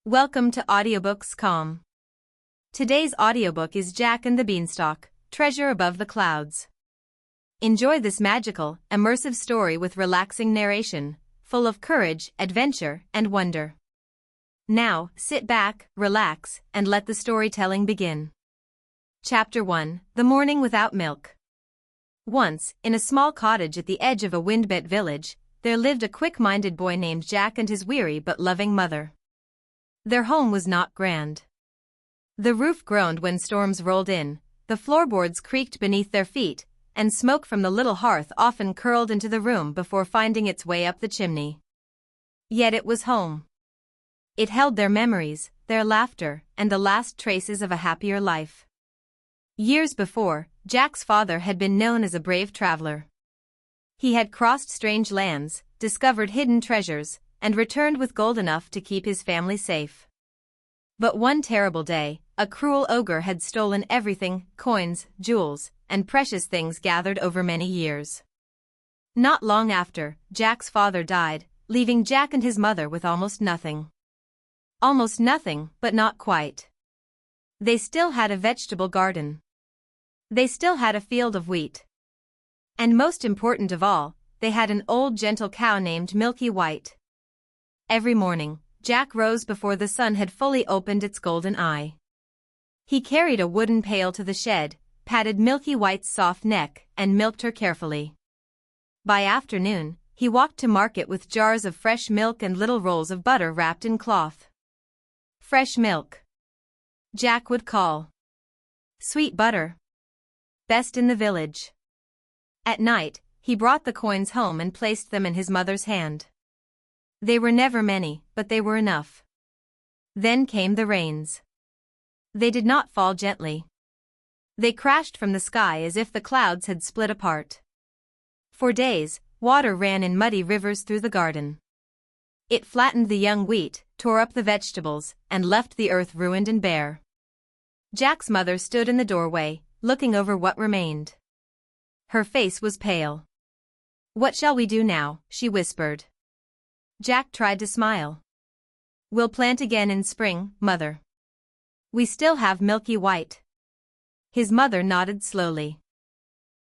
Welcome to Audiobooks.com. Today's audiobook is Jack and the Beanstalk, Treasure Above the Clouds. Enjoy this magical, immersive story with relaxing narration, full of courage, adventure, and wonder. Now, sit back, relax, and let the storytelling begin. Chapter 1: The Morning Without Milk. Once, in a small cottage at the edge of a wind-bent village, there lived a quick-minded boy named Jack and his weary but loving mother. Their home was not grand. The roof groaned when storms rolled in, the floorboards creaked beneath their feet, and smoke from the little hearth often curled into the room before finding its way up the chimney. Yet it was home. It held their memories, their laughter, and the last traces of a happier life. Years before, Jack's father had been known as a brave traveler. He had crossed strange lands, discovered hidden treasures, and returned with gold enough to keep his family safe. But one terrible day, a cruel ogre had stolen everything: coins, jewels, and precious things gathered over many years. Not long after, Jack's father died, leaving Jack and his mother with almost nothing. Almost nothing, but not quite. They still had a vegetable garden. They still had a field of wheat. And most important of all, they had an old gentle cow named Milky White. Every morning, Jack rose before the sun had fully opened its golden eye. He carried a wooden pail to the shed, patted Milky White's soft neck, and milked her carefully. By afternoon, he walked to market with jars of fresh milk and little rolls of butter wrapped in cloth. Fresh milk, Jack would call. Sweet butter, best in the village. At night, he brought the coins home and placed them in his mother's hand. They were never many, but they were enough. Then came the rains. They did not fall gently. They crashed from the sky as if the clouds had split apart. For days, water ran in muddy rivers through the garden. It flattened the young wheat, tore up the vegetables, and left the earth ruined and bare. Jack's mother stood in the doorway, looking over what remained. Her face was pale. "What shall we do now?" she whispered. Jack tried to smile. "We'll plant again in spring, Mother. We still have Milky White." His mother nodded slowly.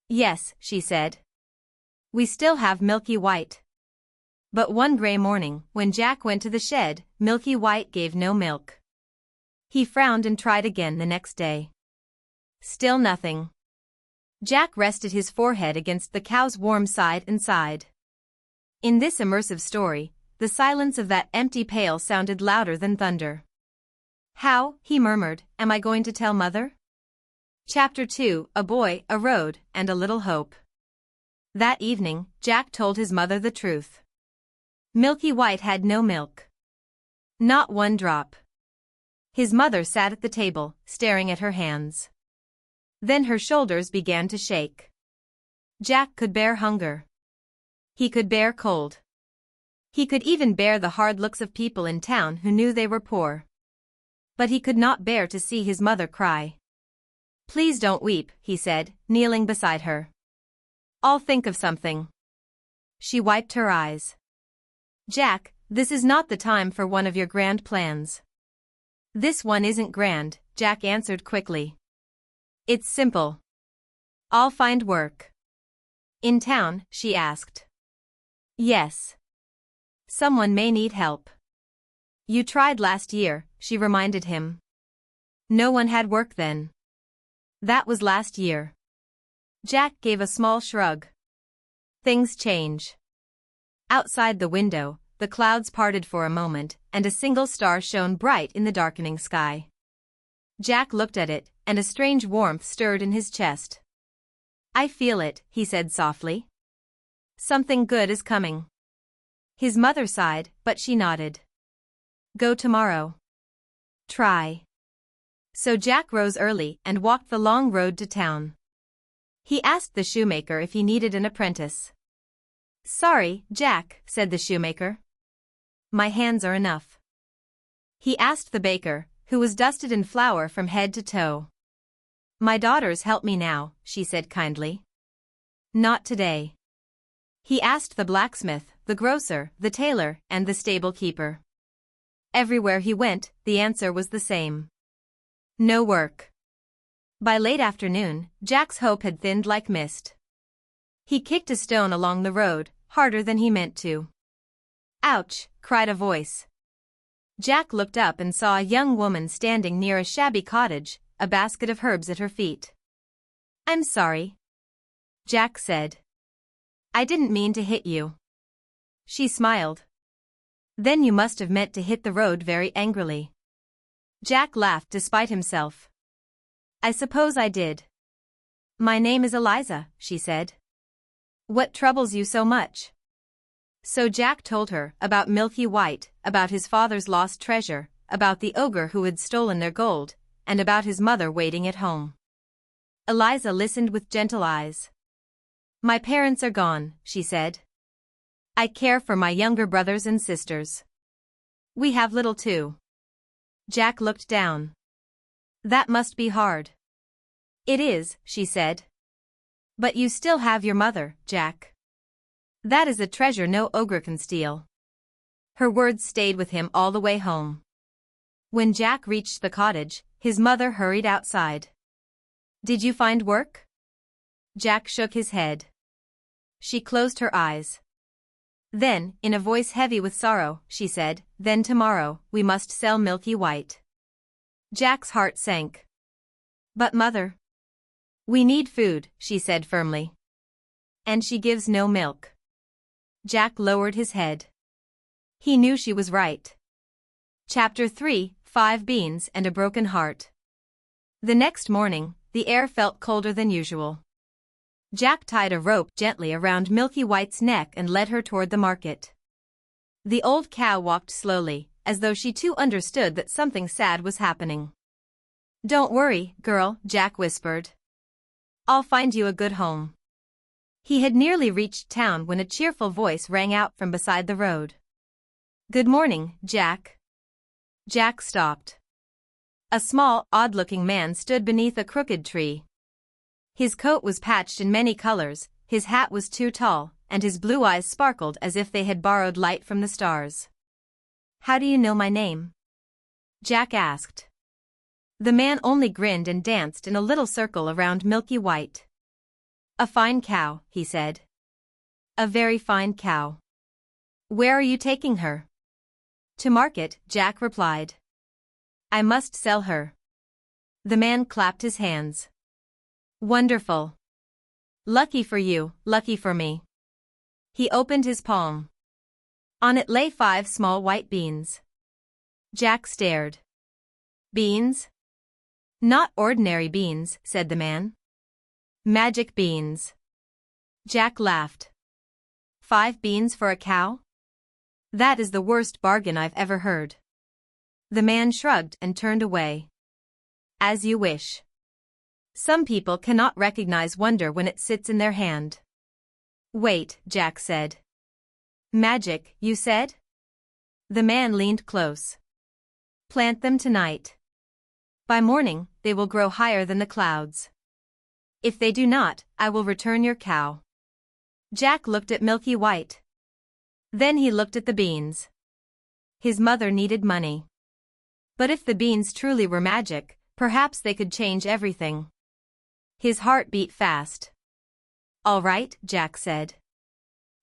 "Yes," she said. "We still have Milky White." But one gray morning, when Jack went to the shed, Milky White gave no milk. He frowned and tried again the next day. Still nothing. Jack rested his forehead against the cow's warm side and sighed. In this immersive story, the silence of that empty pail sounded louder than thunder. "How," he murmured, "am I going to tell Mother?" Chapter 2: A Boy, a Road, and a Little Hope. That evening, Jack told his mother the truth. Milky White had no milk. Not one drop. His mother sat at the table, staring at her hands. Then her shoulders began to shake. Jack could bear hunger. He could bear cold. He could even bear the hard looks of people in town who knew they were poor. But he could not bear to see his mother cry. "Please don't weep," he said, kneeling beside her. "I'll think of something." She wiped her eyes. "Jack, this is not the time for one of your grand plans." "This one isn't grand," Jack answered quickly. "It's simple. I'll find work." "In town?" she asked. "Yes. Someone may need help." "You tried last year," she reminded him. "No one had work then." "That was last year." Jack gave a small shrug. "Things change." Outside the window, the clouds parted for a moment, and a single star shone bright in the darkening sky. Jack looked at it, and a strange warmth stirred in his chest. "I feel it," he said softly. "Something good is coming." His mother sighed, but she nodded. "Go tomorrow." "Try." So Jack rose early and walked the long road to town. He asked the shoemaker if he needed an apprentice. "Sorry, Jack," said the shoemaker. "My hands are enough." He asked the baker, who was dusted in flour from head to toe. "My daughters help me now," she said kindly. "Not today." He asked the blacksmith, the grocer, the tailor, and the stable keeper. Everywhere he went, the answer was the same. No work. By late afternoon, Jack's hope had thinned like mist. He kicked a stone along the road, harder than he meant to. Ouch, cried a voice. Jack looked up and saw a young woman standing near a shabby cottage, a basket of herbs at her feet. I'm sorry, Jack said. I didn't mean to hit you. She smiled. Then you must have meant to hit the road very angrily. Jack laughed despite himself. I suppose I did. My name is Eliza, she said. What troubles you so much? So Jack told her about Milky White, about his father's lost treasure, about the ogre who had stolen their gold, and about his mother waiting at home. Eliza listened with gentle eyes. My parents are gone, she said. I care for my younger brothers and sisters. We have little too. Jack looked down. That must be hard. It is, she said. But you still have your mother, Jack. That is a treasure no ogre can steal. Her words stayed with him all the way home. When Jack reached the cottage, his mother hurried outside. Did you find work? Jack shook his head. She closed her eyes. Then, in a voice heavy with sorrow, she said, Then tomorrow, we must sell Milky White. Jack's heart sank. But mother. We need food, she said firmly. And she gives no milk. Jack lowered his head. He knew she was right. Chapter 3, 5 Beans and a Broken Heart. The next morning, the air felt colder than usual. Jack tied a rope gently around Milky White's neck and led her toward the market. The old cow walked slowly, as though she too understood that something sad was happening. Don't worry, girl, Jack whispered. I'll find you a good home. He had nearly reached town when a cheerful voice rang out from beside the road. Good morning, Jack. Jack stopped. A small, odd-looking man stood beneath a crooked tree. His coat was patched in many colors, his hat was too tall, and his blue eyes sparkled as if they had borrowed light from the stars. How do you know my name? Jack asked. The man only grinned and danced in a little circle around Milky White. A fine cow, he said. A very fine cow. Where are you taking her? To market, Jack replied. I must sell her. The man clapped his hands. Wonderful. Lucky for you, lucky for me. He opened his palm. On it lay 5 small white beans. Jack stared. Beans? Not ordinary beans, said the man. Magic beans. Jack laughed. 5 beans for a cow? That is the worst bargain I've ever heard. The man shrugged and turned away. As you wish. Some people cannot recognize wonder when it sits in their hand. Wait, Jack said. Magic, you said? The man leaned close. Plant them tonight. By morning, they will grow higher than the clouds. If they do not, I will return your cow. Jack looked at Milky White. Then he looked at the beans. His mother needed money. But if the beans truly were magic, perhaps they could change everything. His heart beat fast. All right, Jack said.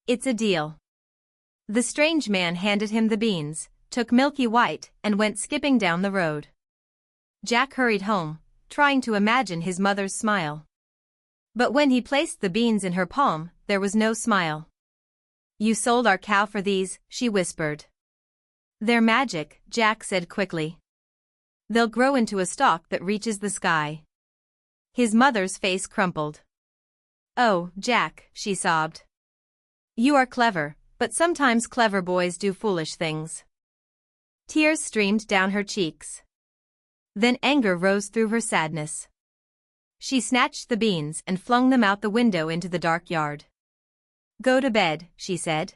It's a deal. The strange man handed him the beans, took Milky White, and went skipping down the road. Jack hurried home, trying to imagine his mother's smile. But when he placed the beans in her palm, there was no smile. You sold our cow for these, she whispered. They're magic, Jack said quickly. They'll grow into a stalk that reaches the sky. His mother's face crumpled. Oh, Jack, she sobbed. You are clever, but sometimes clever boys do foolish things. Tears streamed down her cheeks. Then anger rose through her sadness. She snatched the beans and flung them out the window into the dark yard. Go to bed, she said.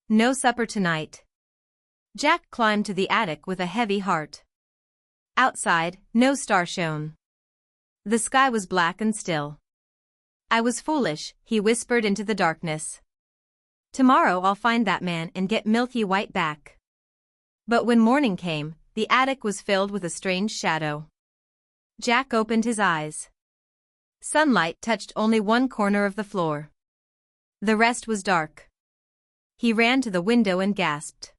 No supper tonight. Jack climbed to the attic with a heavy heart. Outside, no star shone. The sky was black and still. I was foolish, he whispered into the darkness. Tomorrow I'll find that man and get Milky White back. But when morning came, the attic was filled with a strange shadow. Jack opened his eyes. Sunlight touched only one corner of the floor. The rest was dark. He ran to the window and gasped.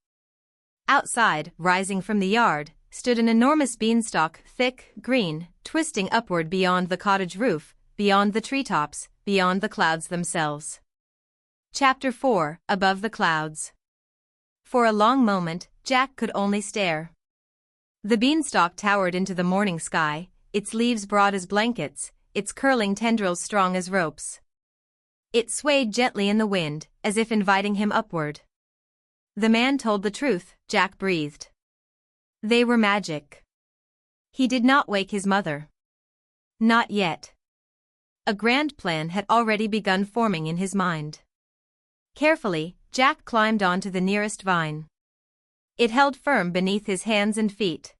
Outside, rising from the yard, stood an enormous beanstalk, thick, green, twisting upward beyond the cottage roof, beyond the treetops, beyond the clouds themselves. Chapter 4: Above the Clouds. For a long moment, Jack could only stare. The beanstalk towered into the morning sky, its leaves broad as blankets, its curling tendrils strong as ropes. It swayed gently in the wind, as if inviting him upward. The man told the truth, Jack breathed. They were magic. He did not wake his mother. Not yet. A grand plan had already begun forming in his mind. Carefully, Jack climbed onto the nearest vine. It held firm beneath his hands and feet.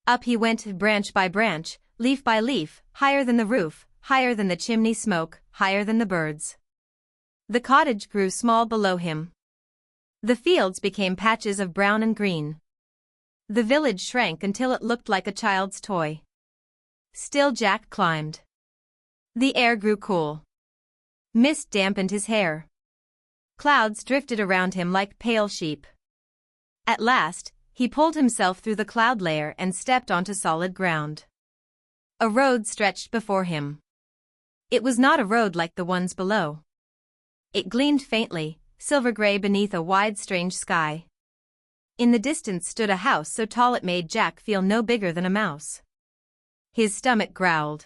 Up he went branch by branch, leaf by leaf, higher than the roof, higher than the chimney smoke, higher than the birds. The cottage grew small below him. The fields became patches of brown and green. The village shrank until it looked like a child's toy. Still Jack climbed. The air grew cool. Mist dampened his hair. Clouds drifted around him like pale sheep. At last, he pulled himself through the cloud layer and stepped onto solid ground. A road stretched before him. It was not a road like the ones below. It gleamed faintly, silver-gray beneath a wide, strange sky. In the distance stood a house so tall it made Jack feel no bigger than a mouse. His stomach growled.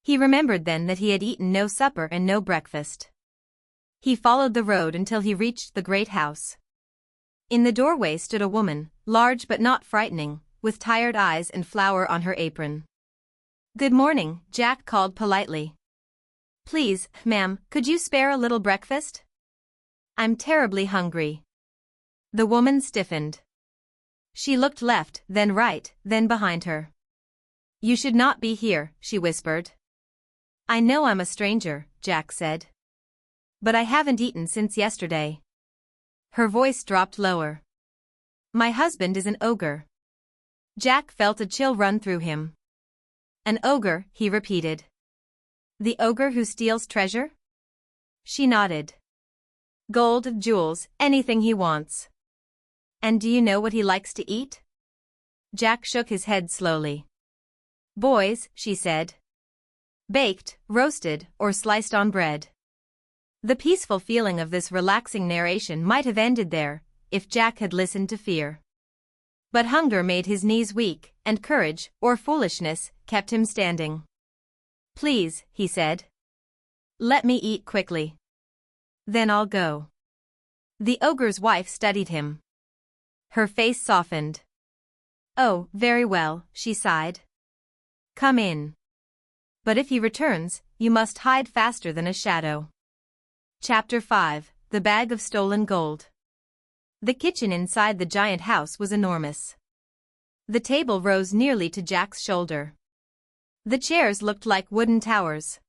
He remembered then that he had eaten no supper and no breakfast. He followed the road until he reached the great house. In the doorway stood a woman, large but not frightening, with tired eyes and flour on her apron. "Good morning," Jack called politely. "Please, ma'am, could you spare a little breakfast? I'm terribly hungry." The woman stiffened. She looked left, then right, then behind her. "You should not be here," she whispered. "I know I'm a stranger," Jack said. "But I haven't eaten since yesterday." Her voice dropped lower. "My husband is an ogre." Jack felt a chill run through him. "An ogre," he repeated. "The ogre who steals treasure?" She nodded. "Gold, jewels, anything he wants." "And do you know what he likes to eat?" Jack shook his head slowly. "Boys," she said. "Baked, roasted, or sliced on bread." The peaceful feeling of this relaxing narration might have ended there, if Jack had listened to fear. But hunger made his knees weak, and courage, or foolishness, kept him standing. "Please," he said. "Let me eat quickly. Then I'll go." The ogre's wife studied him. Her face softened. "Oh, very well," she sighed. "Come in. But if he returns, you must hide faster than a shadow." Chapter 5: The Bag of Stolen Gold. The kitchen inside the giant house was enormous. The table rose nearly to Jack's shoulder. The chairs looked like wooden towers.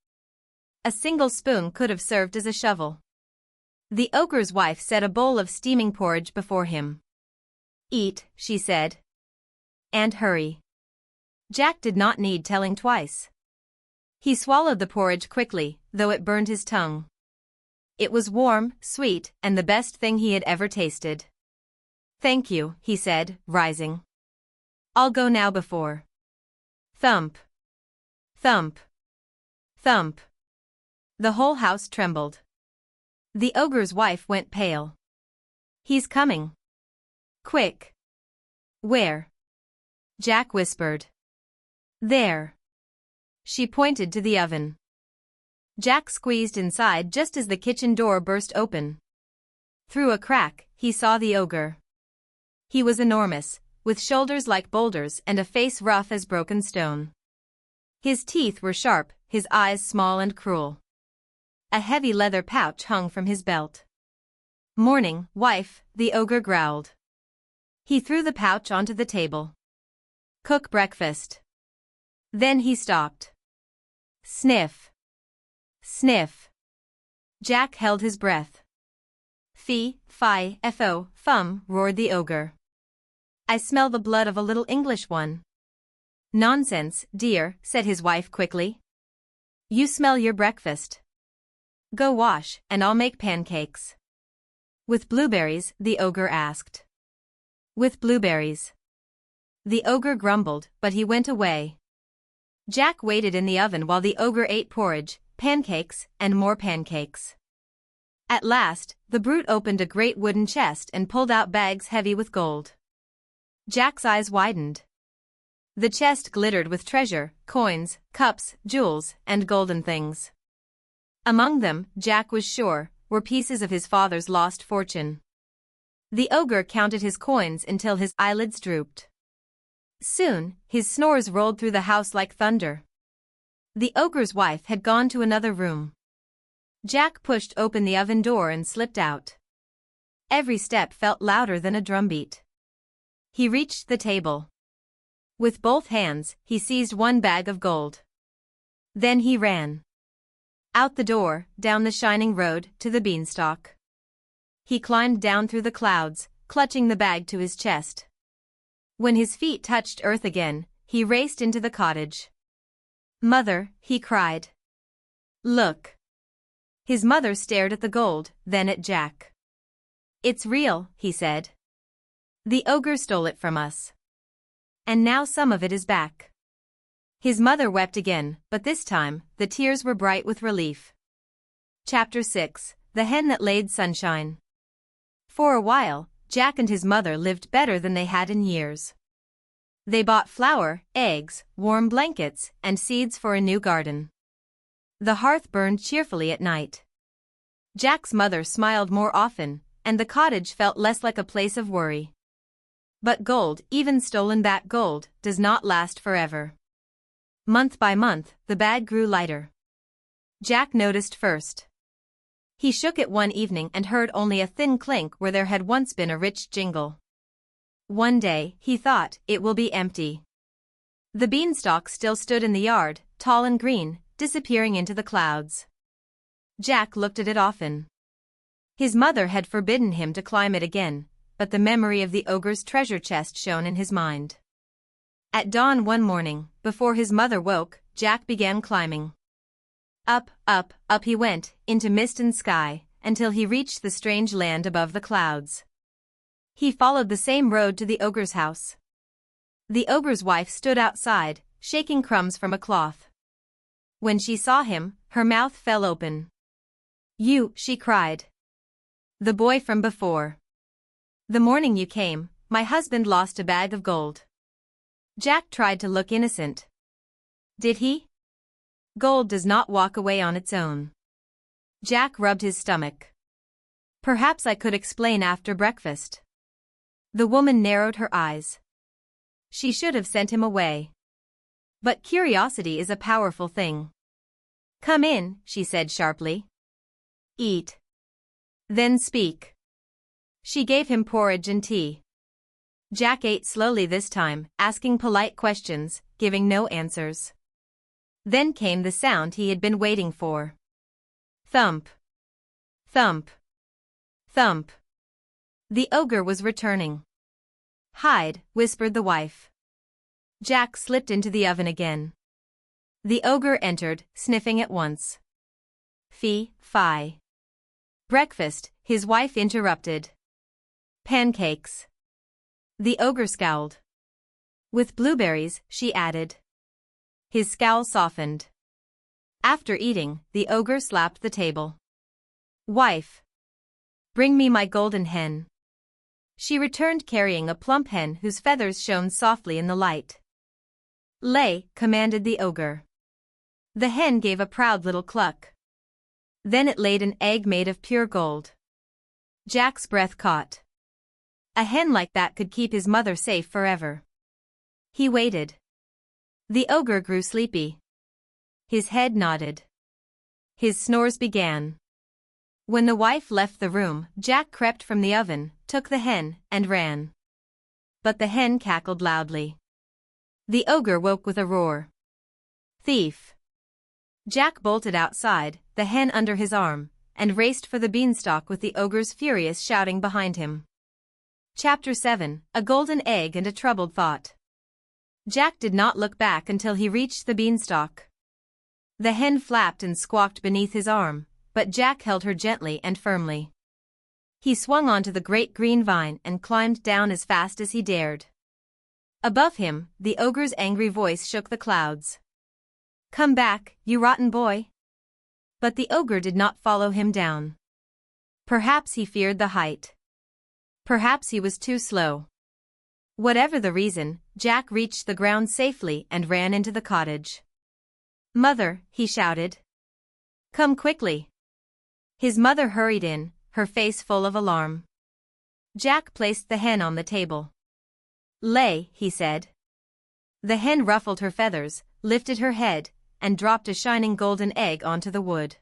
A single spoon could have served as a shovel. The ogre's wife set a bowl of steaming porridge before him. "Eat," she said. "And hurry." Jack did not need telling twice. He swallowed the porridge quickly, though it burned his tongue. It was warm, sweet, and the best thing he had ever tasted. "Thank you," he said, rising. "I'll go now before." Thump. Thump. Thump. The whole house trembled. The ogre's wife went pale. "He's coming." "Quick." "Where?" Jack whispered. "There." She pointed to the oven. Jack squeezed inside just as the kitchen door burst open. Through a crack, he saw the ogre. He was enormous, with shoulders like boulders and a face rough as broken stone. His teeth were sharp, his eyes small and cruel. A heavy leather pouch hung from his belt. "Morning, wife," the ogre growled. He threw the pouch onto the table. "Cook breakfast." Then he stopped. Sniff. Sniff. Jack held his breath. "Fee, fi, fo, fum," roared the ogre. I smell the blood of a little English one. Nonsense, dear, said his wife quickly. You smell your breakfast. Go wash, and I'll make pancakes. With blueberries, the ogre asked. With blueberries. The ogre grumbled, but he went away. Jack waited in the oven while the ogre ate porridge, pancakes, and more pancakes. At last, the brute opened a great wooden chest and pulled out bags heavy with gold. Jack's eyes widened. The chest glittered with treasure, coins, cups, jewels, and golden things. Among them, Jack was sure, were pieces of his father's lost fortune. The ogre counted his coins until his eyelids drooped. Soon, his snores rolled through the house like thunder. The ogre's wife had gone to another room. Jack pushed open the oven door and slipped out. Every step felt louder than a drumbeat. He reached the table. With both hands, he seized one bag of gold. Then he ran. Out the door, down the shining road, to the Beanstalk. He climbed down through the clouds, clutching the bag to his chest. When his feet touched earth again, he raced into the cottage. Mother, he cried. Look. His mother stared at the gold, then at Jack. It's real, he said. The ogre stole it from us. And now some of it is back. His mother wept again, but this time, the tears were bright with relief. Chapter 6, The Hen That Laid Sunshine. For a while, Jack and his mother lived better than they had in years. They bought flour, eggs, warm blankets, and seeds for a new garden. The hearth burned cheerfully at night. Jack's mother smiled more often, and the cottage felt less like a place of worry. But gold, even stolen back gold, does not last forever. Month by month, the bag grew lighter. Jack noticed first. He shook it one evening and heard only a thin clink where there had once been a rich jingle. One day, he thought, it will be empty. The beanstalk still stood in the yard, tall and green, disappearing into the clouds. Jack looked at it often. His mother had forbidden him to climb it again, but the memory of the ogre's treasure chest shone in his mind. At dawn one morning, before his mother woke, Jack began climbing. Up, up, up he went, into mist and sky, until he reached the strange land above the clouds. He followed the same road to the ogre's house. The ogre's wife stood outside, shaking crumbs from a cloth. When she saw him, her mouth fell open. You, she cried. The boy from before. The morning you came, my husband lost a bag of gold. Jack tried to look innocent. Did he? Gold does not walk away on its own. Jack rubbed his stomach. Perhaps I could explain after breakfast. The woman narrowed her eyes. She should have sent him away. But curiosity is a powerful thing. Come in, she said sharply. Eat. Then speak. She gave him porridge and tea. Jack ate slowly this time, asking polite questions, giving no answers. Then came the sound he had been waiting for. Thump. Thump. Thump. The ogre was returning. Hide, whispered the wife. Jack slipped into the oven again. The ogre entered, sniffing at once. Fie. Breakfast, his wife interrupted. Pancakes. The ogre scowled. With blueberries, she added. His scowl softened. After eating, the ogre slapped the table. Wife. Bring me my golden hen. She returned carrying a plump hen whose feathers shone softly in the light. Lay, commanded the ogre. The hen gave a proud little cluck. Then it laid an egg made of pure gold. Jack's breath caught. A hen like that could keep his mother safe forever. He waited. The ogre grew sleepy. His head nodded. His snores began. When the wife left the room, Jack crept from the oven, took the hen, and ran. But the hen cackled loudly. The ogre woke with a roar. Thief! Jack bolted outside, the hen under his arm, and raced for the beanstalk with the ogre's furious shouting behind him. Chapter 7, A Golden Egg and a Troubled Thought. Jack did not look back until he reached the beanstalk. The hen flapped and squawked beneath his arm, but Jack held her gently and firmly. He swung onto the great green vine and climbed down as fast as he dared. Above him, the ogre's angry voice shook the clouds. "Come back, you rotten boy!" But the ogre did not follow him down. Perhaps he feared the height. Perhaps he was too slow. Whatever the reason, Jack reached the ground safely and ran into the cottage. "Mother," he shouted. "Come quickly." His mother hurried in, her face full of alarm. Jack placed the hen on the table. "Lay," he said. The hen ruffled her feathers, lifted her head, and dropped a shining golden egg onto the wood.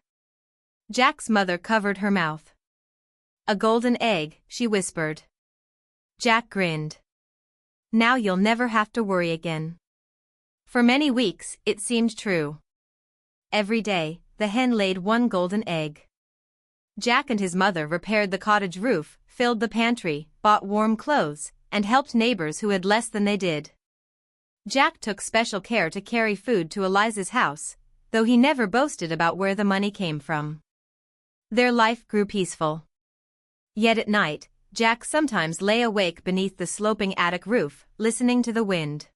Jack's mother covered her mouth. "A golden egg," she whispered. Jack grinned. "Now you'll never have to worry again." For many weeks, it seemed true. Every day, the hen laid one golden egg. Jack and his mother repaired the cottage roof, filled the pantry, bought warm clothes, and helped neighbors who had less than they did. Jack took special care to carry food to Eliza's house, though he never boasted about where the money came from. Their life grew peaceful. Yet at night, Jack sometimes lay awake beneath the sloping attic roof, listening to the wind.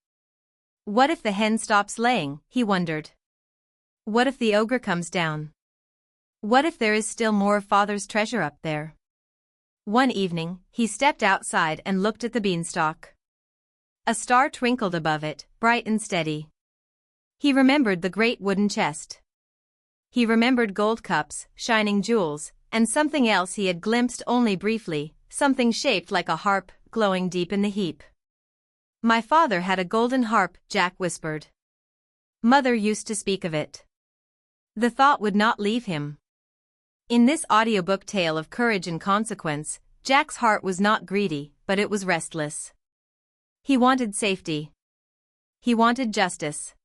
What if the hen stops laying, he wondered. What if the ogre comes down? What if there is still more of Father's treasure up there? One evening, he stepped outside and looked at the beanstalk. A star twinkled above it, bright and steady. He remembered the great wooden chest. He remembered gold cups, shining jewels, and something else he had glimpsed only briefly, something shaped like a harp, glowing deep in the heap. "My father had a golden harp," Jack whispered. "Mother used to speak of it." The thought would not leave him. In this audiobook tale of courage and consequence, Jack's heart was not greedy, but it was restless. He wanted safety. He wanted justice.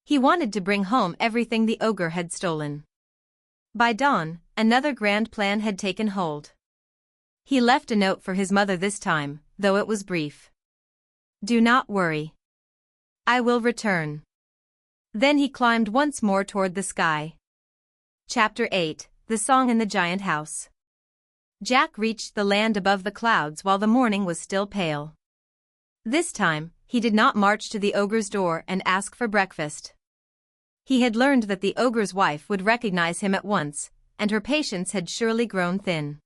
He wanted to bring home everything the ogre had stolen. By dawn, another grand plan had taken hold. He left a note for his mother this time, though it was brief. "Do not worry. I will return." Then he climbed once more toward the sky. Chapter 8, The Song in the Giant House. Jack reached the land above the clouds while the morning was still pale. This time, he did not march to the ogre's door and ask for breakfast. He had learned that the ogre's wife would recognize him at once, and her patience had surely grown thin.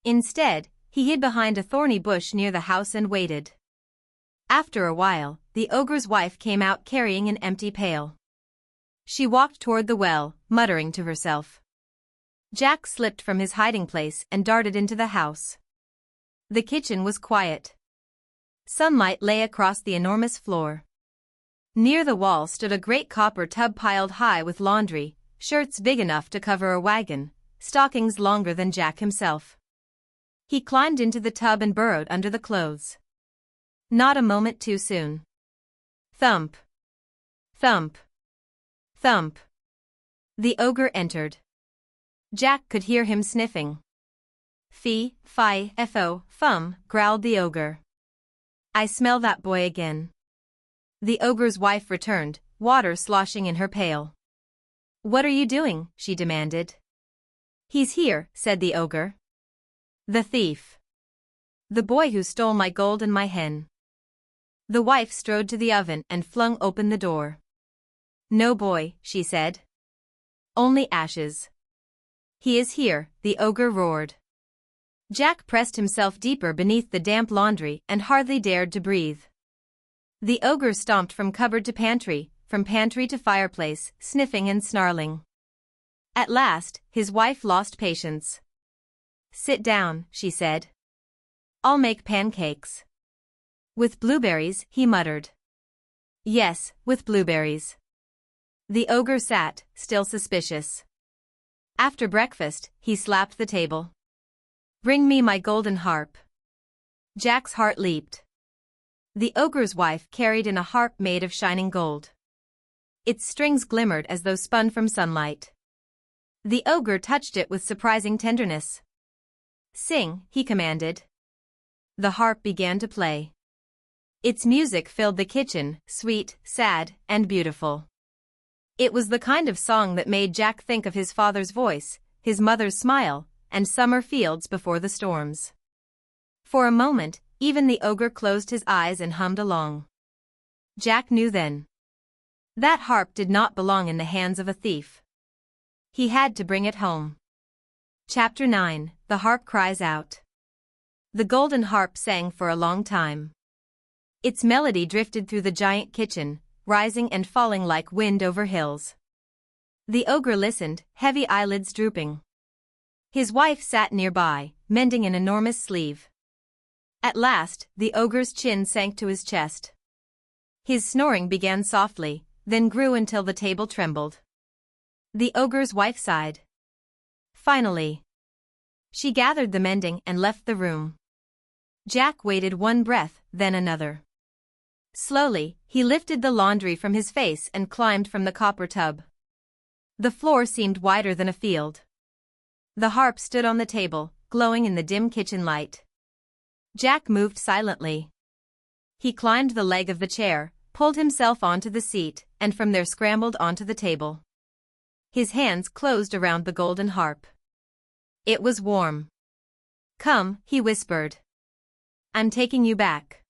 Instead, he hid behind a thorny bush near the house and waited. After a while, the ogre's wife came out carrying an empty pail. She walked toward the well, muttering to herself. Jack slipped from his hiding place and darted into the house. The kitchen was quiet. Sunlight lay across the enormous floor. Near the wall stood a great copper tub piled high with laundry, shirts big enough to cover a wagon, stockings longer than Jack himself. He climbed into the tub and burrowed under the clothes. Not a moment too soon. Thump. Thump. Thump. The ogre entered. Jack could hear him sniffing. "Fee, fi, fo, fum," growled the ogre. "I smell that boy again." The ogre's wife returned, water sloshing in her pail. "What are you doing?" she demanded. "He's here," said the ogre. "The thief. The boy who stole my gold and my hen." The wife strode to the oven and flung open the door. "No boy," she said. "Only ashes." "He is here," the ogre roared. Jack pressed himself deeper beneath the damp laundry and hardly dared to breathe. The ogre stomped from cupboard to pantry, from pantry to fireplace, sniffing and snarling. At last, his wife lost patience. "Sit down," she said. "I'll make pancakes." "With blueberries," he muttered. "Yes, with blueberries." The ogre sat, still suspicious. After breakfast, he slapped the table. "Bring me my golden harp." Jack's heart leaped. The ogre's wife carried in a harp made of shining gold. Its strings glimmered as though spun from sunlight. The ogre touched it with surprising tenderness. "Sing," he commanded. the harp began to play. Its music filled the kitchen, sweet, sad, and beautiful. It was the kind of song that made Jack think of his father's voice, his mother's smile, and summer fields before the storms. For a moment, even the ogre closed his eyes and hummed along. Jack knew then. That harp did not belong in the hands of a thief. He had to bring it home. Chapter 9, The Harp Cries Out. The golden harp sang for a long time. Its melody drifted through the giant kitchen, rising and falling like wind over hills. The ogre listened, heavy eyelids drooping. His wife sat nearby, mending an enormous sleeve. At last, the ogre's chin sank to his chest. His snoring began softly, then grew until the table trembled. The ogre's wife sighed. Finally, she gathered the mending and left the room. Jack waited one breath, then another. Slowly, he lifted the laundry from his face and climbed from the copper tub. The floor seemed wider than a field. The harp stood on the table, glowing in the dim kitchen light. Jack moved silently. He climbed the leg of the chair, pulled himself onto the seat, and from there scrambled onto the table. His hands closed around the golden harp. It was warm. "Come," he whispered. "I'm taking you back."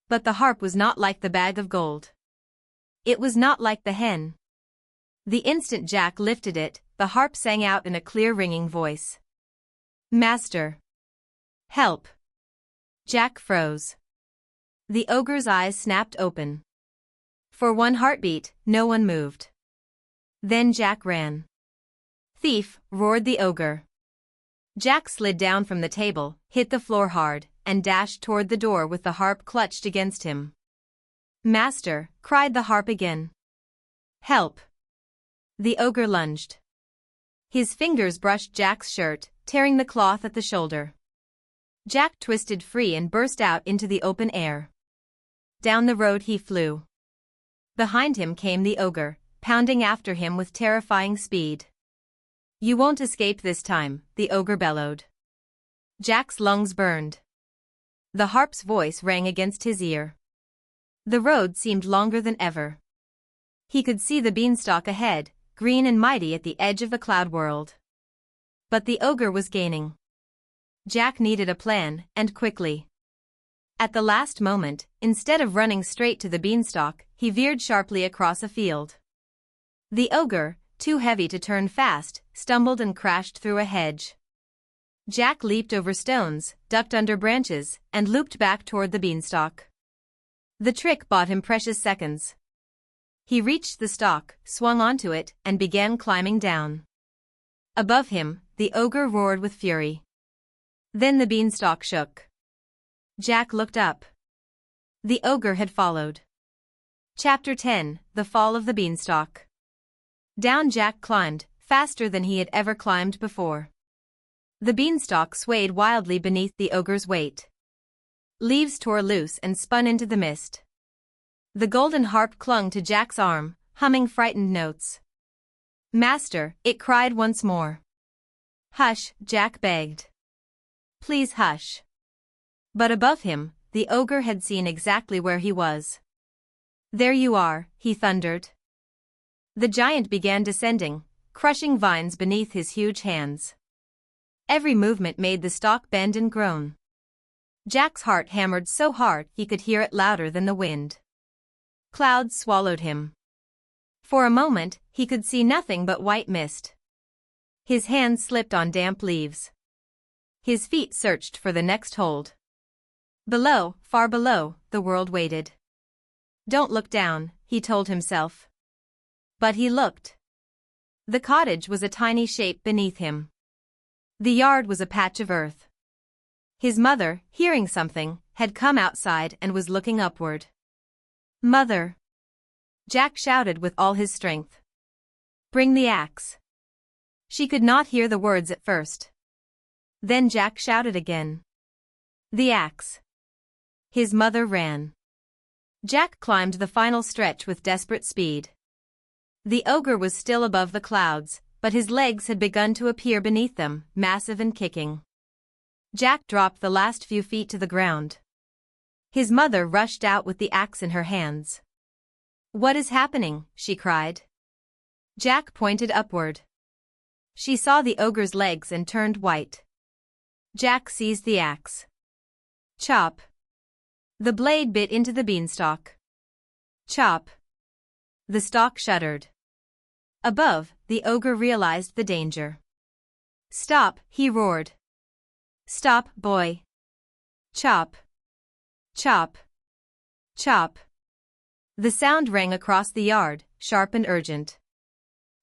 But the harp was not like the bag of gold. It was not like the hen. The instant Jack lifted it, the harp sang out in a clear ringing voice. "Master! Help!" Jack froze. The ogre's eyes snapped open. For one heartbeat, no one moved. Then Jack ran. "Thief!" roared the ogre. Jack slid down from the table, hit the floor hard, and dashed toward the door with the harp clutched against him. "Master!" cried the harp again. "Help!" The ogre lunged. His fingers brushed Jack's shirt, tearing the cloth at the shoulder. Jack twisted free and burst out into the open air. Down the road he flew. Behind him came the ogre, pounding after him with terrifying speed. "You won't escape this time," the ogre bellowed. Jack's lungs burned. The harp's voice rang against his ear. The road seemed longer than ever. He could see the beanstalk ahead, green and mighty at the edge of the cloud world. But the ogre was gaining. Jack needed a plan, and quickly. At the last moment, instead of running straight to the beanstalk, he veered sharply across a field. The ogre, too heavy to turn fast, stumbled and crashed through a hedge. Jack leaped over stones, ducked under branches, and looped back toward the beanstalk. The trick bought him precious seconds. He reached the stalk, swung onto it, and began climbing down. Above him, the ogre roared with fury. Then the beanstalk shook. Jack looked up. The ogre had followed. Chapter 10, The Fall of the Beanstalk. Down Jack climbed, faster than he had ever climbed before. The beanstalk swayed wildly beneath the ogre's weight. Leaves tore loose and spun into the mist. The golden harp clung to Jack's arm, humming frightened notes. "Master," it cried once more. "Hush," Jack begged. "Please hush." But above him, the ogre had seen exactly where he was. "There you are," he thundered. The giant began descending, crushing vines beneath his huge hands. Every movement made the stalk bend and groan. Jack's heart hammered so hard he could hear it louder than the wind. Clouds swallowed him. For a moment, he could see nothing but white mist. His hands slipped on damp leaves. His feet searched for the next hold. Below, far below, the world waited. "Don't look down," he told himself. But he looked. The cottage was a tiny shape beneath him. The yard was a patch of earth. His mother, hearing something, had come outside and was looking upward. "Mother!" Jack shouted with all his strength. "Bring the axe." She could not hear the words at first. Then Jack shouted again. "The axe." His mother ran. Jack climbed the final stretch with desperate speed. The ogre was still above the clouds, but his legs had begun to appear beneath them, massive and kicking. Jack dropped the last few feet to the ground. His mother rushed out with the axe in her hands. "What is happening?" she cried. Jack pointed upward. She saw the ogre's legs and turned white. Jack seized the axe. Chop. The blade bit into the beanstalk. Chop. The stalk shuddered. Above, the ogre realized the danger. "Stop," he roared. "Stop, boy. Chop. Chop. Chop." The sound rang across the yard, sharp and urgent.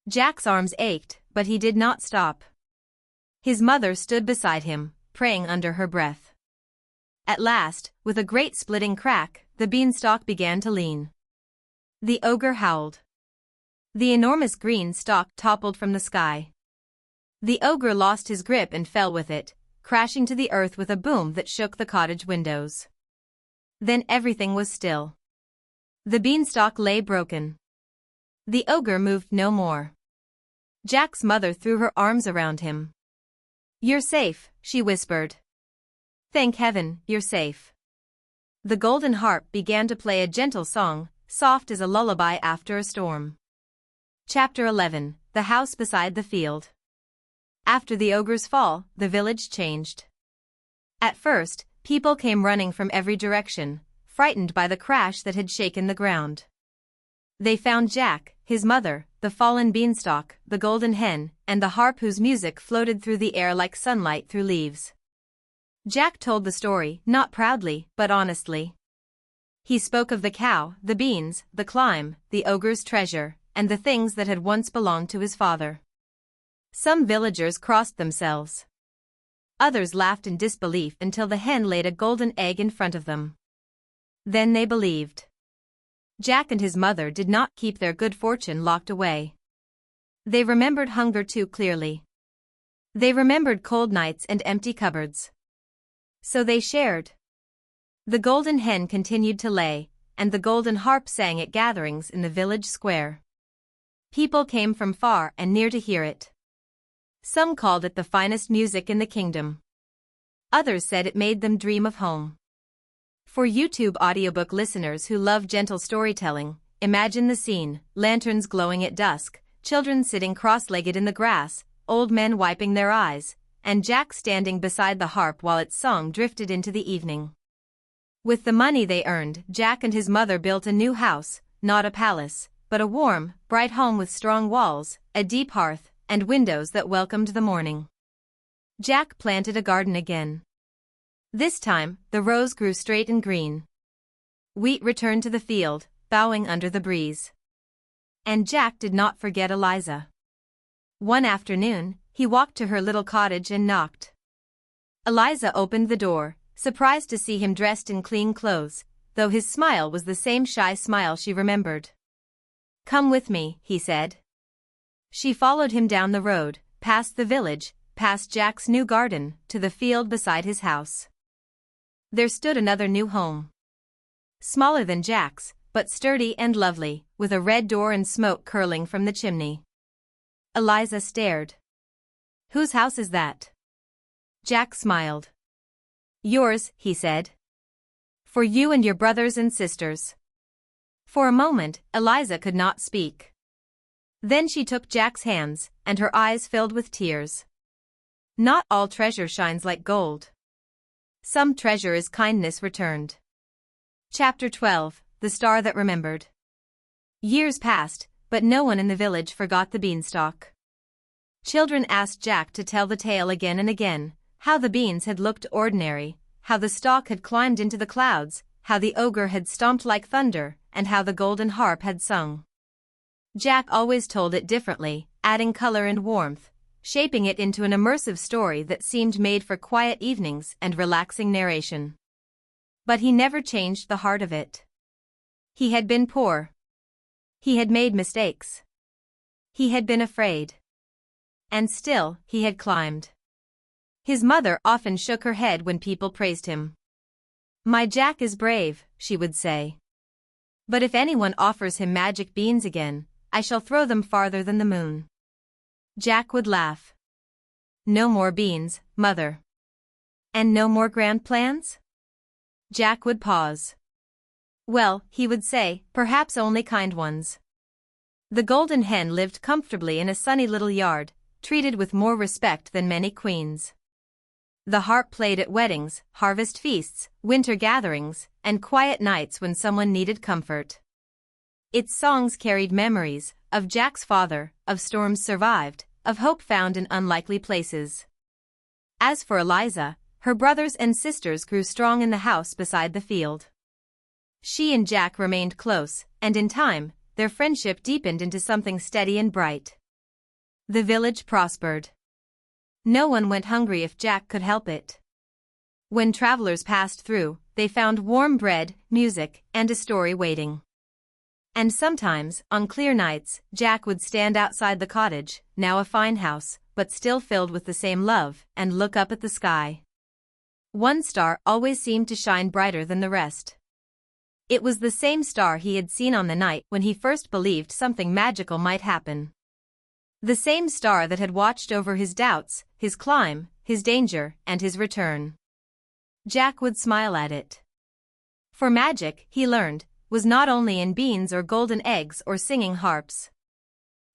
Jack's arms ached, but he did not stop. His mother stood beside him, praying under her breath. At last, with a great splitting crack, the beanstalk began to lean. The ogre howled. The enormous green stalk toppled from the sky. The ogre lost his grip and fell with it, crashing to the earth with a boom that shook the cottage windows. Then everything was still. The beanstalk lay broken. The ogre moved no more. Jack's mother threw her arms around him. "You're safe," she whispered. "Thank heaven, you're safe." The golden harp began to play a gentle song, soft as a lullaby after a storm. Chapter 11: The House Beside the Field. After the ogre's fall, the village changed. At first, people came running from every direction, frightened by the crash that had shaken the ground. They found Jack, his mother, the fallen beanstalk, the golden hen, and the harp whose music floated through the air like sunlight through leaves. Jack told the story, not proudly, but honestly. He spoke of the cow, the beans, the climb, the ogre's treasure, and the things that had once belonged to his father. Some villagers crossed themselves. Others laughed in disbelief until the hen laid a golden egg in front of them. Then they believed. Jack and his mother did not keep their good fortune locked away. They remembered hunger too clearly. They remembered cold nights and empty cupboards. So they shared. The golden hen continued to lay, and the golden harp sang at gatherings in the village square. People came from far and near to hear it. Some called it the finest music in the kingdom. Others said it made them dream of home. For YouTube audiobook listeners who love gentle storytelling, imagine the scene: lanterns glowing at dusk, children sitting cross-legged in the grass, old men wiping their eyes, and Jack standing beside the harp while its song drifted into the evening. With the money they earned, Jack and his mother built a new house, not a palace, but a warm, bright home with strong walls, a deep hearth, and windows that welcomed the morning. Jack planted a garden again. This time, the rows grew straight and green. Wheat returned to the field, bowing under the breeze. And Jack did not forget Eliza. One afternoon, he walked to her little cottage and knocked. Eliza opened the door, surprised to see him dressed in clean clothes, though his smile was the same shy smile she remembered. "Come with me," he said. She followed him down the road, past the village, past Jack's new garden, to the field beside his house. There stood another new home. Smaller than Jack's, but sturdy and lovely, with a red door and smoke curling from the chimney. Eliza stared. "Whose house is that?" Jack smiled. "Yours," he said. "For you and your brothers and sisters." For a moment, Eliza could not speak. Then she took Jack's hands, and her eyes filled with tears. "Not all treasure shines like gold. Some treasure is kindness returned." Chapter 12: The Star That Remembered. Years passed, but no one in the village forgot the beanstalk. Children asked Jack to tell the tale again and again, how the beans had looked ordinary, how the stalk had climbed into the clouds, how the ogre had stomped like thunder, and how the golden harp had sung. Jack always told it differently, adding color and warmth, shaping it into an immersive story that seemed made for quiet evenings and relaxing narration. But he never changed the heart of it. He had been poor. He had made mistakes. He had been afraid. And still, he had climbed. His mother often shook her head when people praised him. "My Jack is brave," she would say. "But if anyone offers him magic beans again, I shall throw them farther than the moon." Jack would laugh. "No more beans, mother. And no more grand plans? Jack would pause. Well, he would say, perhaps only kind ones. The golden hen lived comfortably in a sunny little yard, treated with more respect than many queens. The harp played at weddings, harvest feasts, winter gatherings, and quiet nights when someone needed comfort. Its songs carried memories of Jack's father, of storms survived, of hope found in unlikely places. As for Eliza, her brothers and sisters grew strong in the house beside the field. She and Jack remained close, and in time, their friendship deepened into something steady and bright. The village prospered. No one went hungry if Jack could help it. When travelers passed through, they found warm bread, music, and a story waiting. And sometimes, on clear nights, Jack would stand outside the cottage, now a fine house, but still filled with the same love, and look up at the sky. One star always seemed to shine brighter than the rest. It was the same star he had seen on the night when he first believed something magical might happen. The same star that had watched over his doubts, his climb, his danger, and his return. Jack would smile at it. For magic, he learned, was not only in beans or golden eggs or singing harps.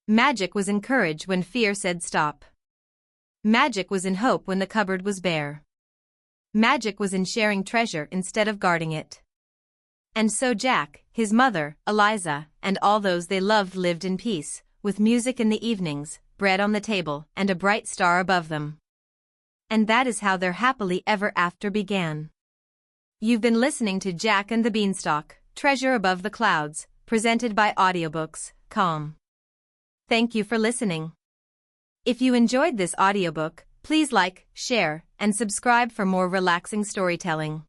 Magic was in courage when fear said stop. Magic was in hope when the cupboard was bare. Magic was in sharing treasure instead of guarding it. And so Jack, his mother, Eliza, and all those they loved lived in peace, with music in the evenings, bread on the table, and a bright star above them. And that is how their happily ever after began. You've been listening to Jack and the Beanstalk, Treasure Above the Clouds, presented by Audiobooks.com. Thank you for listening. If you enjoyed this audiobook, please like, share, and subscribe for more relaxing storytelling.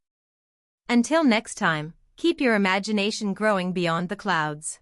Until next time, keep your imagination growing beyond the clouds.